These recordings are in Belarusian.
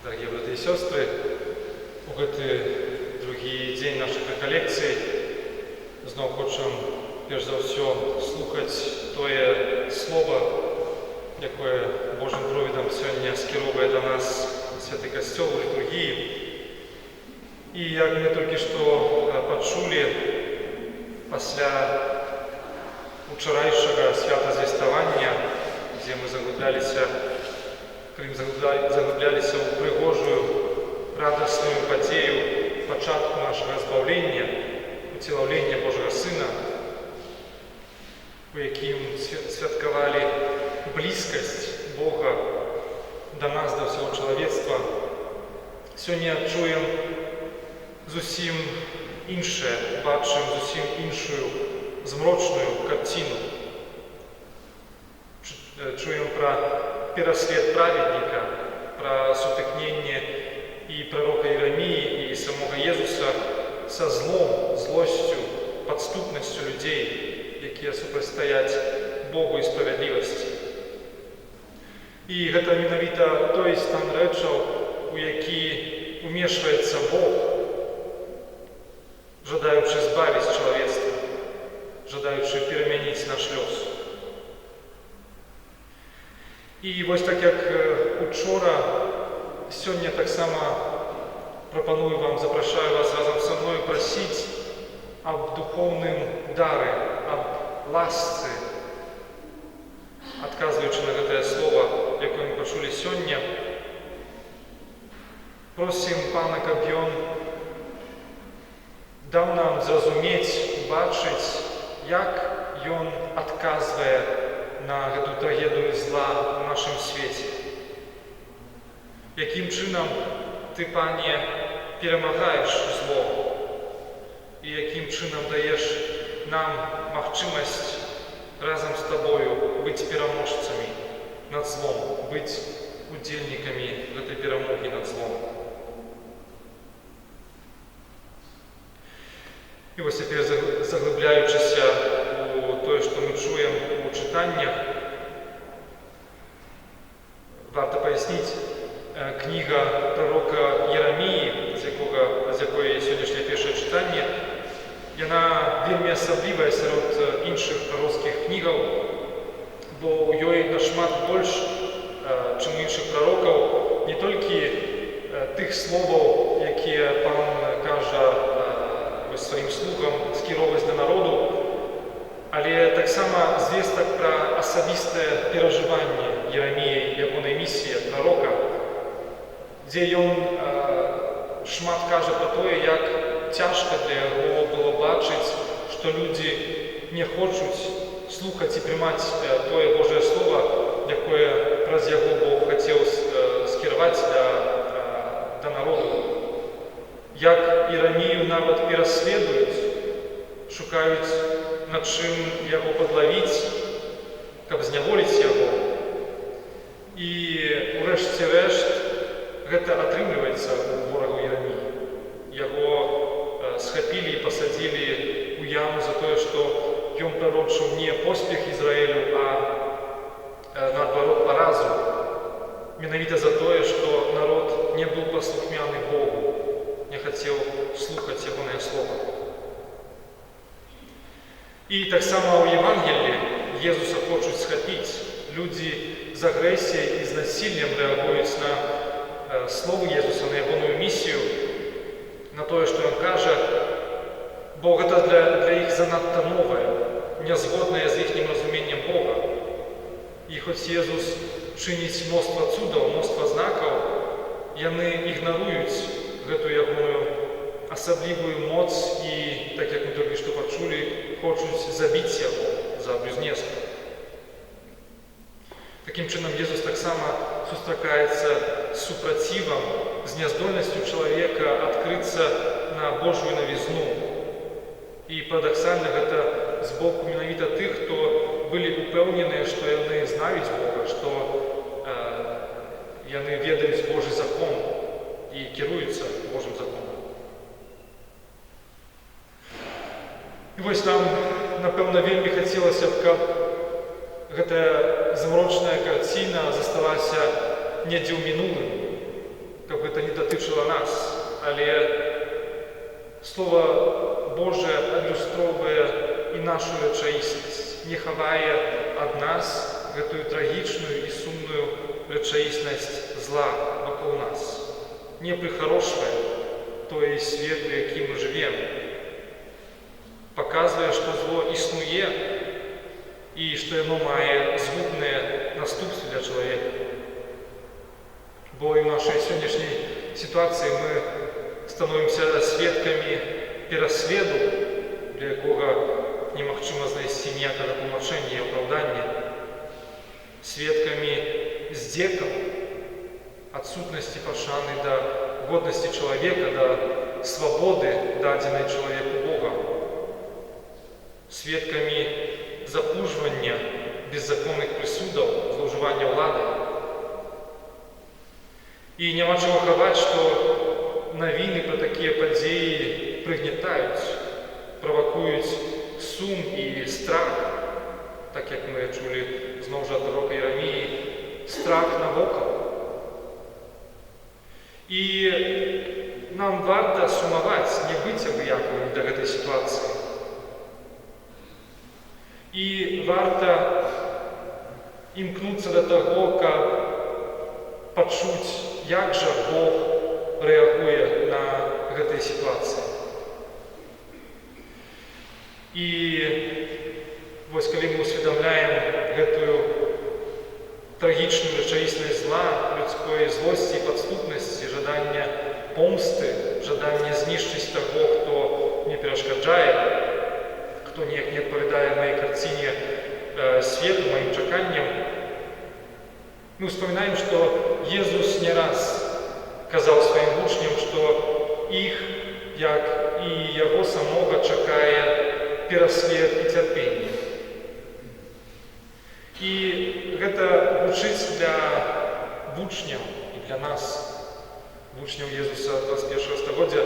Дорогие братья и сестры, у гэты другі дзень нашых рэкалекцый зноў хочам перш за ўсё слухаць тое слова, якое Божым провідам сёння скіроўвае да нас святы касцёл у літургіі. І як мы толькі што пачулі пасля учарайшага свята звеставання, дзе мы заглубляліся ў прыгожую, радасную падзею пачатку нашага збаўлення, уцелаўлення Божага Сына, у якім святкавалі блізкасць Бога да нас, да ўсяго чалавецтва. Сёння чуем зусім іншае, бачым зусім іншую змрочную карціну. Чуем пра пераслед праведніка, пра сутыкненне і прарока Іераміі, і самога Езуса са злом, злосцю, падступнасцю людзей, якія супрацьстаяць Богу і справядлівасці. І гэта менавіта той стан рэчаў, у які умешваецца Бог, жадаючы збавіць чалавецтва, жадаючы перамяніць наш лёс. І вось так як учора, сёння таксама прапаную вам, запрашаю вас разам са мною прасіць аб духоўным дары, аб ласцы, адказваючы на гэтае слова, якое мы пачулі сёння. Просім Пана, каб Ён даў нам зразумець, убачыць, як Ён адказвае на гэту трагедыю зла ў нашым свеце. Якім чынам Ты, Пане, перамагаеш зло, і якім чынам даеш нам магчымасць разам з Табою быць пераможцамі над злом, быць удзельнікамі гэтай перамогі над злом. І вось цяпер, заглыбляючыся у тое, што мы чуем у чытаннях, варта паясніць, кніга прарока Іераміі, з якой сённяшняе першае чытанне, яна вельмі асаблівая сярод іншых прароцкіх кнігаў, бо ў ёй нашмат больш, чым іншых прарокаў, не толькі тых словаў, якія Пан кажа сваім слугам скіроўваць да народу, але таксама звестак пра асабістае перажыванне Іераміі, ягонай місіі прарока, дзе ён шмат кажа пра тое, як цяжка для яго было бачыць, што людзі не хочуць слухаць і прымаць тое Божае Слова, якое праз яго Бог хацеў скіраваць да народу. Як Іерамію нават пераследуюць, шукаюць, над чым яго падлавіць, каб зняволіць яго. І ўрэшце рэшт гэта атрымліваецца ў ворагу Іераміі. Яго схапілі і пасадзілі ў яму за тое, што ён прарочыў не поспех Ізраілю, а наадварот паразу. Менавіта за тое, што народ не быў паслухмяны Богу, не хацеў слухаць ягонае слова. І таксама ў Евангеліі Езуса хочуць схапіць. Людзі з агрэсіяй і з насіллем рэагуюць на словы Езуса, на ягоную місію, на тое, што ён кажа, бо гэта для іх занадта новае, нязгоднае з іхнім разуменнем Бога. І хоць Езус чыніць мноства цудаў, мноства знакаў, яны ігнаруюць гэтую ягоную асаблівую моц і, так як мы толькі што пачулі, хочуць забіць яго за блюзнерства. Такім чынам, Езус таксама сустракаецца з супрацівам, з няздольнасцю чалавека адкрыцца на Божую навізну. І парадаксальна гэта з боку менавіта тых, хто былі упэўненыя, што яны знаюць Бога, што яны ведаюць Божы закон і кіруюцца Божым законам. І вось нам, напэўна, вельмі хацелася б, каб гэтая змрочная карціна засталася недзе ў мінулым, каб каб гэта не датычыла нас, але Слова Божие адлюстроўвае і нашу рэчаіснасць, не хавае ад нас гэтую трагічную і сумную рэчаіснасць зла вакол нас, не прыхарошвае той свет, у якім мы жывем, паказвае, што зло існуе і што яно мае згубныя наступствы для чалавека. Бо і ў нашай сённяшняй сітуацыі мы становімся сведкамі пераследу, для якога немагчыма знайсці ніякага тлумачэння і апраўдання, сведкамі здзекаў, адсутнасці пашаны да годнасці чалавека, да свабоды, дадзенай чалавеку Богам, сведкамі запужвання беззаконных прысудаў, злоўжывання ўладай. І няма чаго хаваць, што навіны пра такія падзеі прыгнятаюць, правакуюць сум і страх, так як мы чулі зноў жа ад пророка Єремії, страх навокал. І нам варта сумаваць, не быць абыякавымі да гэтай сітуацыі. І варта імкнуцца да таго, каб пачуць, як жа Бог рэагуе на гэтай сітуацыі. І вось калі мы усведамляем гэтую трагічную рэчаіснасць зла, людской злосці і падступнасці, жадання помсты, жадання знішчыць таго, хто мне перашкаджае, хто ніяк не адпавядае маёй карціне свету, маім чаканням, мы ўспамінаем, што Езус не раз казаў сваім вучням, што іх, як і яго самога, чакае пераслед і цярпенне. І гэта гучыць для вучняў і для нас, вучняў Езуса 21 стагоддзя,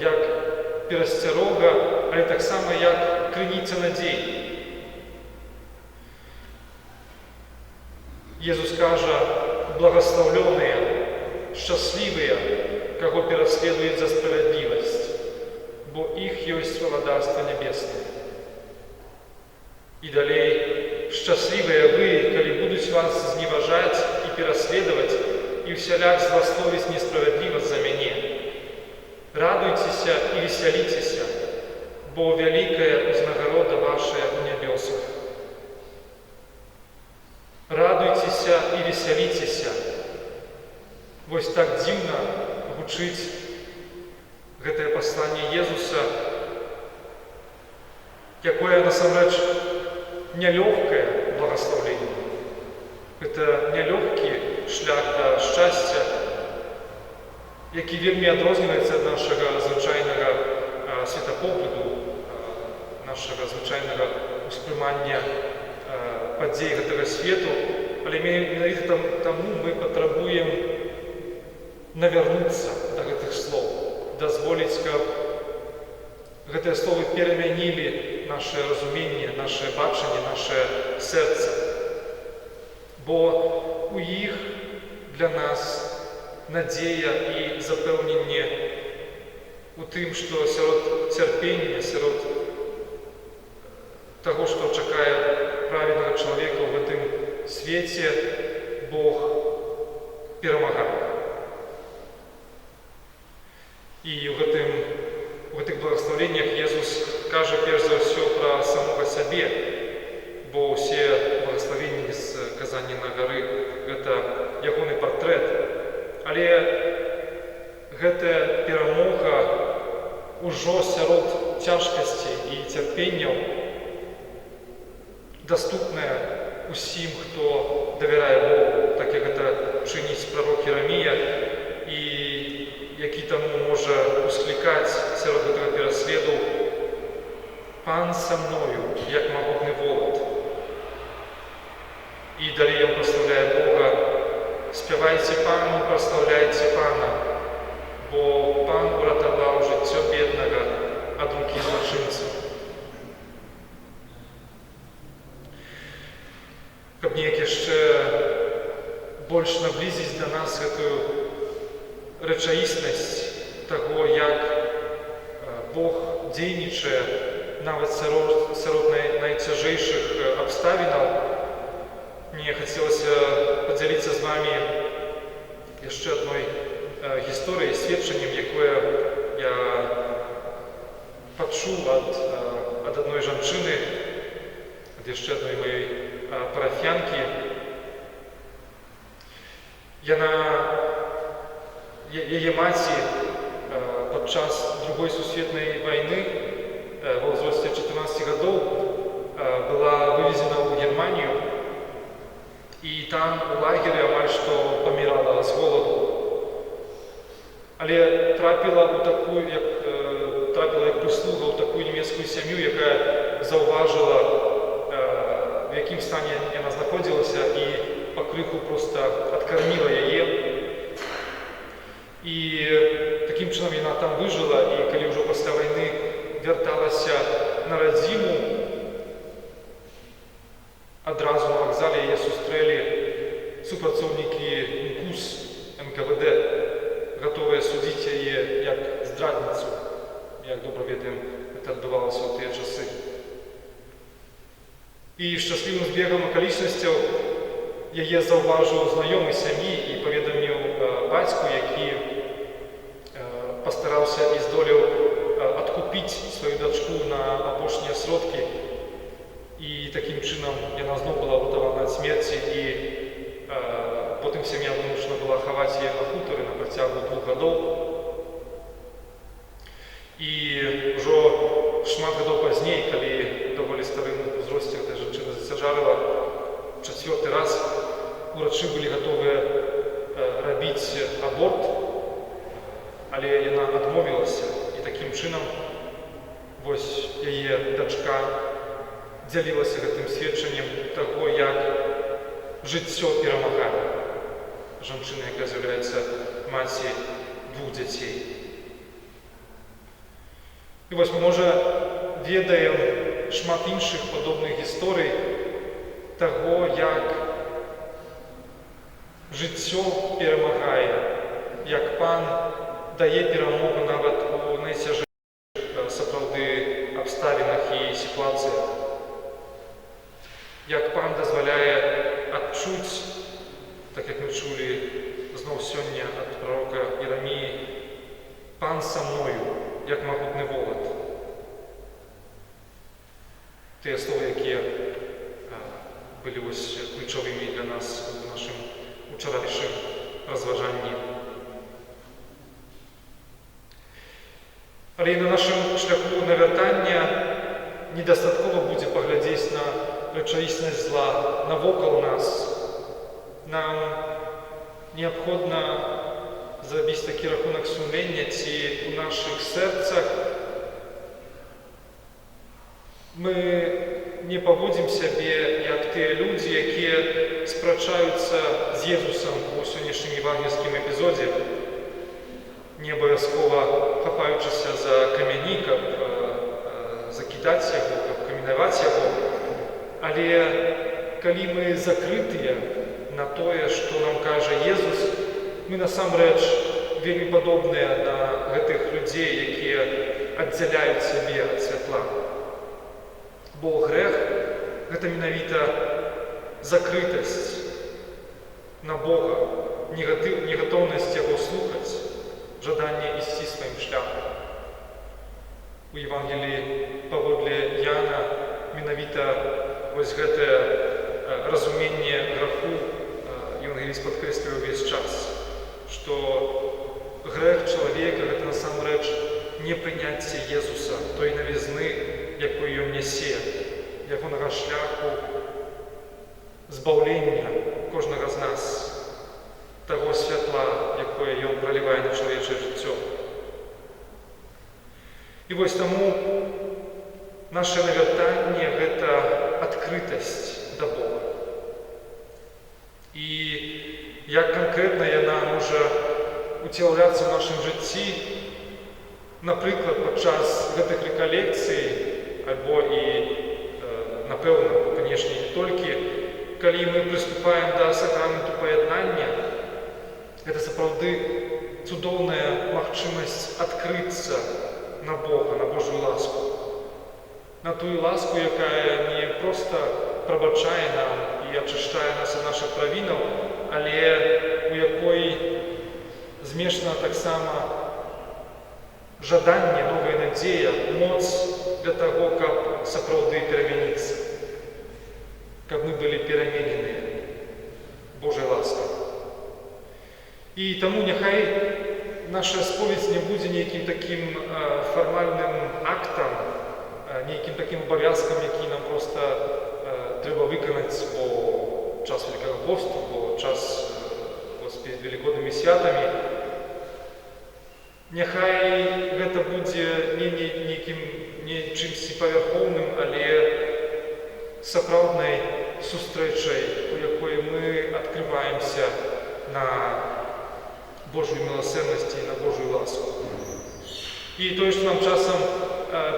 як перасцярога, але таксама як крыніца надзей. Езус кажа: благословленыя, шчаслівыя, каго пераследуюць за справядлівасць, бо іх ёсць валадарства нябеснае. І далей: шчаслівыя вы, калі будуць вас зневажаць і пераследаваць і ўсяляк зласловіць несправядлівасць за мяне. Радуйцеся і весяліцеся, бо вялікая узнагарода вашая ў нябёсах. Радуйцеся і весяліцеся. Вось так дзіўна гучыць гэтае пасланне Езуса, якое насамрэч нялёгкае благаслаўленне. Гэта нялёгкі шлях да шчасця, які вельмі адрозніваецца ад нашага звычайнага светапогляду, нашага звычайнага ўспрымання падзей гэтага свету, але менавіта таму мы патрабуем навярнуцца да гэтых слоў, дазволіць, каб гэтыя словы перамянілі наше разуменне, наше бачанне, наше сэрца. Бо у іх для нас надзея і запэўненне у тым, што сярод цярпення, сярод таго, што чакае правільнага чалавека ў гэтым свеце, Бог перамагае. І ў гэтых благаслаўленнях Езус кажа перш за ўсё пра самога сябе, бо ўсе благаславенні з казання на гары — гэта ягоны партрэт. Але гэтая перамога ўжо сярод цяжкасцей і цярпенняў даступная усім, хто давярае Богу, так як гэта чыніць прарок Єремія, і які таму можа усклікаць сярод гэтага пераследу: «Пан са мною, як магутны волат». І далей ён праслаўляе Бога: «Спявайце Пану, праслаўляйце Пана, бо Пан уратаваў жыццё беднага ад рукі злачынцаў». Каб неяк яшчэ больш наблізіць да нас гэтую рэчаіснасць таго, як Бог дзейнічае нават сярод найцяжэйшых абставінаў. Мне хацелася падзяліцца з вамі яшчэ адной гісторыяй, сведчаннем, якое я пачуў ад адной жанчыны, ад яшчэ адной маёй парафіянкі. Яе маці падчас Другой сусветнай вайны ва ўзросце 14 гадоў была вывезена ў Германію, і там у лагеры амаль што памірала з голаду. Але трапіла як прыслуга ў такую нямецкую сям'ю, якая заўважыла, в якім стане яна знаходзілася, і пакрыху проста адкарміла яе. І такім чынам яна там выжыла, і калі ўжо пасля вайны вярталася на радзіму, адразу на вакзале яе сустрэлі супрацоўнікі НКУС, НКВД, гатовыя судзіць яе як здрадніцу. Як добра ведаем, гэта адбывалася ў тыя часы. І шчаслівым збегам акалічнасцяў яе заўважыў знаёмы сям'і і паведаміў бацьку, які пастараўся і здолеў адкупіць сваю дачку на апошнія сродкі. І такім чынам яна зноў была ўратавана ад смерці, і потым сям'я вымушана была хаваць яе на хутары на працягу 2 гадоў. І ўжо шмат гадоў пазней, калі даволі старым узросце эта жанчына зацяжарыла, 4-й раз урачы былі гатовыя рабіць аборт, але яна адмовілася, і такім чынам вось яе дачка дзялілася гэтым сведчаннем таго, як жыццё перамагае. Жанчына, якая з'яўляецца маці 2 дзяцей. І вось мы, можа, ведаем шмат іншых падобных гісторый таго, як жыццё перамагае, як Пан дае перамогу нават у найцяжэйшых сапраўды абставінах і сітуацыях. Як Пан дазваляе адчуць, так як мы чулі зноў сёння ад прарока Єреміі, «Пан са мною, як магутны волат». Тыя словы, якія былі ключовымі для нас у нашым учарашнім разважанні. Але і на нашым шляху навяртання недастаткова будзе паглядзець на рэчаіснасць зла навокал нас. Нам неабходна зрабіць такі рахунак сумлення, ці ў нашых сэрцах мы не паводзім сябе як тыя людзі, якія спрачаюцца з Езусам у сённяшнім евангельскім эпізодзе, не абавязкова хапаючыся за камяні, каб закідаць яго, каб каменаваць яго. Але калі мы закрытыя на тое, што нам кажа Езус, мы насамрэч вельмі падобныя на гэтых людзей, якія аддзяляюць сябе ад святла. Бо грэх – гэта менавіта закрытасць на Бога, негатоўнасць яго слухаць, жаданне ісці сваім шляхам. У Евангеліі паводле Яна менавіта вось гэтае разуменне граху евангеліст падкрэслівае ўвесь час, што грэх чалавека – гэта насамрэч непрыняцце Езуса, той навізны, якую ён нясе, ягонага шляху збаўлення кожнага з нас, таго святла, якое ён пралівае на чалавечае жыццё. І вось таму наше навяртанне – гэта адкрытасць да Бога. І як канкрэтна яна можа уцяўляцца ў нашым жыцці, напрыклад, падчас гэтых рэкалекцый, альбо і, напэўна, канешне, не толькі, калі мы прыступаем да сакраменту паяднання, гэта сапраўды цудоўная магчымасць адкрыцца на Бога, на Божую ласку. На тую ласку, якая не проста прабачае нам і ачышчае нас ад нашых правінаў, але у якой змешана таксама жаданне, новая надзея, моц для таго, каб сапраўды перамяніцца, каб мы былі перамененыя Божай ласкай. І таму няхай наша споведь не будзе нейкім такім фармальным актам, нейкім такім абавязкам, які нам проста трэба выканаць, бо час Великага посту, бо час перед великоднымі святамі. Няхай гэта будзе не чымсьці павярхоўным, але сапраўднай сустрэчай, у якой мы адкрываемся на Божую міласэрнасць і на Божую ласку. І тое, што нам часам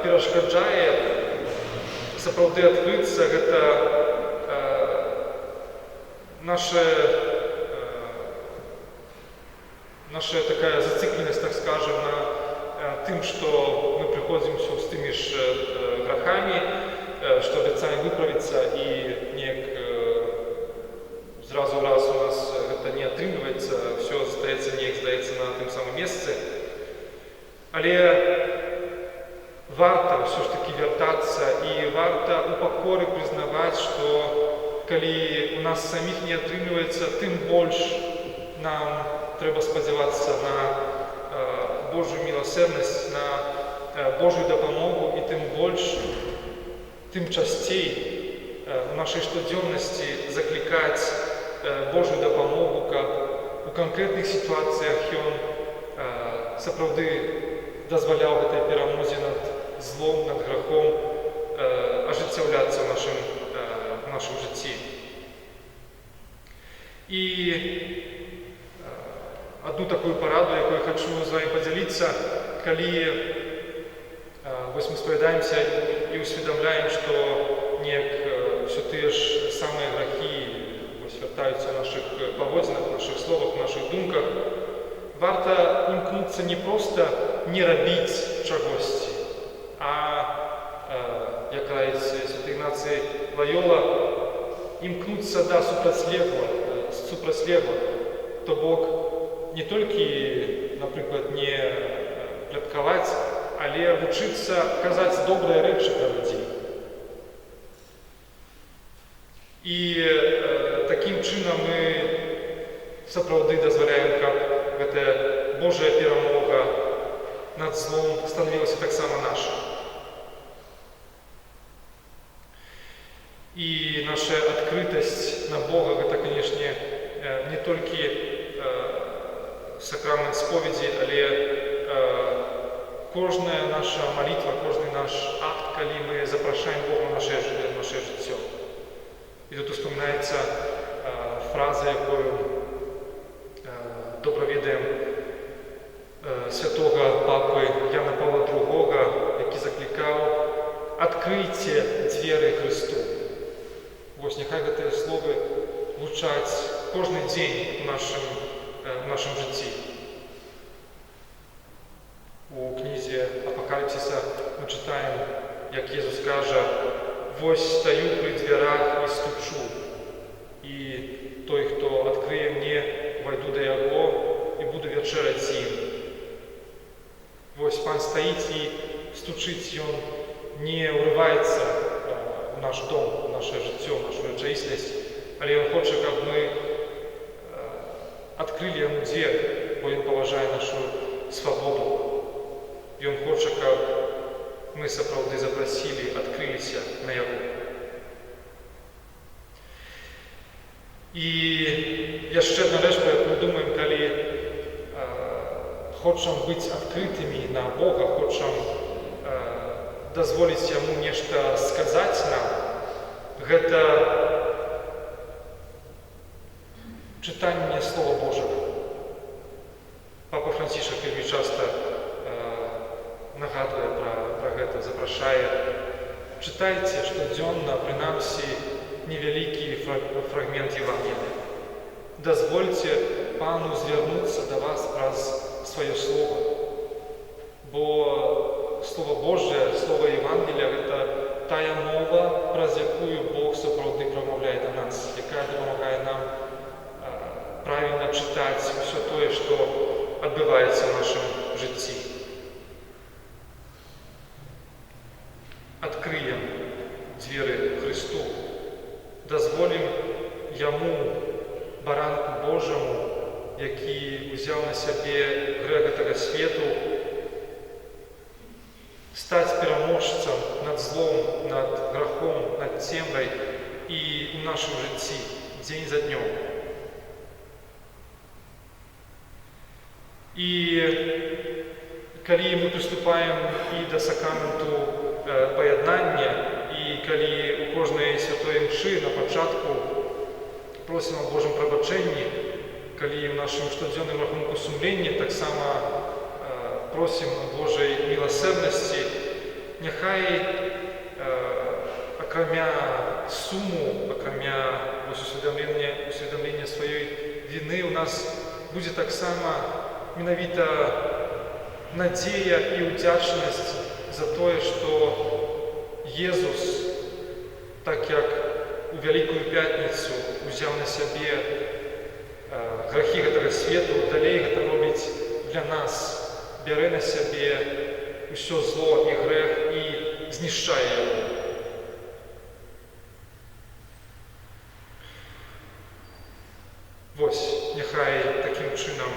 перашкаджае сапраўды адкрыцца, гэта наша такая зацикленность, так скажем, на тым, что мы приходимся с теми же грехами, что обещаем выправиться, и неяк зразу раз у нас это не отрымывается, все остается, неяк здаецца на тым самым месцы. Але варта все ж таки вяртацца, і варта у пакоры прызнаваць, што калі у нас самих не атрымліваецца, тым больш нам трэба спадзявацца на Божую міласэрнасць, на Божую дапамогу, і тым больш, тым часцей у нашай штодзённасці заклікаць Божую дапамогу, каб у канкрэтных сітуацыях Ён сапраўды дазваляў гэтай перамозе над злом, над грахом ажыццяўляцца ў нашым жыцці. І одну такую параду, якую я хочу з вами подзяліцца, калі вось мы спавядаемся і усведамляем, што неяк все тыя ж самыя грахі вяртаюцца ў нашых паводзінах, у нашых словах, у нашых думках, варта імкнуцца не проста не рабіць чагосьці, а, як раіць святы Ігнацый Лайола, імкнуцца да супрацьлеглых, то бок не толькі, напрыклад, не пляткаваць, але вучыцца казаць добрыя рэчы пра людзей. І такім чынам мы сапраўды дазваляем, каб гэтая Божая перамога над злом станавілася таксама наша. І наша адкрытасць на Бога, гэта, канешне, не толькі сакрамент споведzi, але кожная наша молитва, кожны наш акт, калі мы запрашаем Бога в наше жыццё. І тут успоминаецца фраза, якую добра ведаем святого папы Яна Павла II, які заклікаў: «Адкрыйце дзверы Христу». Вось няхай гэтыя словы гучаць кожны дзень в нашем житті. У книзі Апокаліпсиса ми читаємо, як Єсус каже: «Вось стою при дверях і стучу, і той, хто відкриє мені, войду до Його і буду вечерять з ним». Вось Пан стоїть і стучить, і Він не уривається в наш дом, в наше життя, в нашу речаїсність, але Він хоче, щоб ми адкрылі яму дзвер, бо ён паважае нашу свабоду. І ён хоча, каб мы сапраўды запрасілі, адкрыліся на яго. І яшчэ адна рэч, пра якую думаем, калі хочам быць адкрытымі на Бога, хочам дазволіць яму нешта сказаць нам, гэта читання Слова Божого. Папа Францішак вельмі часто нагадує про гэта, запрашае: читайце штодзённа, прынамсі, невялікі фрагмент Евангелия. Дазвольце Пану звярнуцца да вас праз свое Слово. Бо Слово Божье, Слово Євангелія – це тая мова, праз якую Бог сапраўды промовляє до нас, яка допомагає нам правильно читати все то, що відбувається в нашому житті. Открием двери Христу, дозволим Йому, Баранку Божому, який узяв на себе грех того світу, стать переможцем над злом, над грехом, над темрой и в нашем житті, день за днем. И коли мы приступаем и до сакраменту поєднання, і коли у кожної святої мши на початку просимо о Божому пробаченні, коли в нашому щоденному рахунку сумління так само просимо о Божій милосердності, нехай окромя суму, окромя усвідомлення своєї вини у нас буде так само менавіта надія і удячність за те, що Єсус, так як у Велику П'ятницю узяв на себе грехи цього світу, далі це робить для нас, бере на себе все зло і грех і знищає його. Ось, нехай таким чином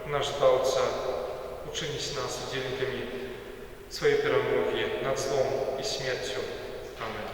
наш Збавця учинить нас удільниками своєї перемоги над злом і смертю. Амінь.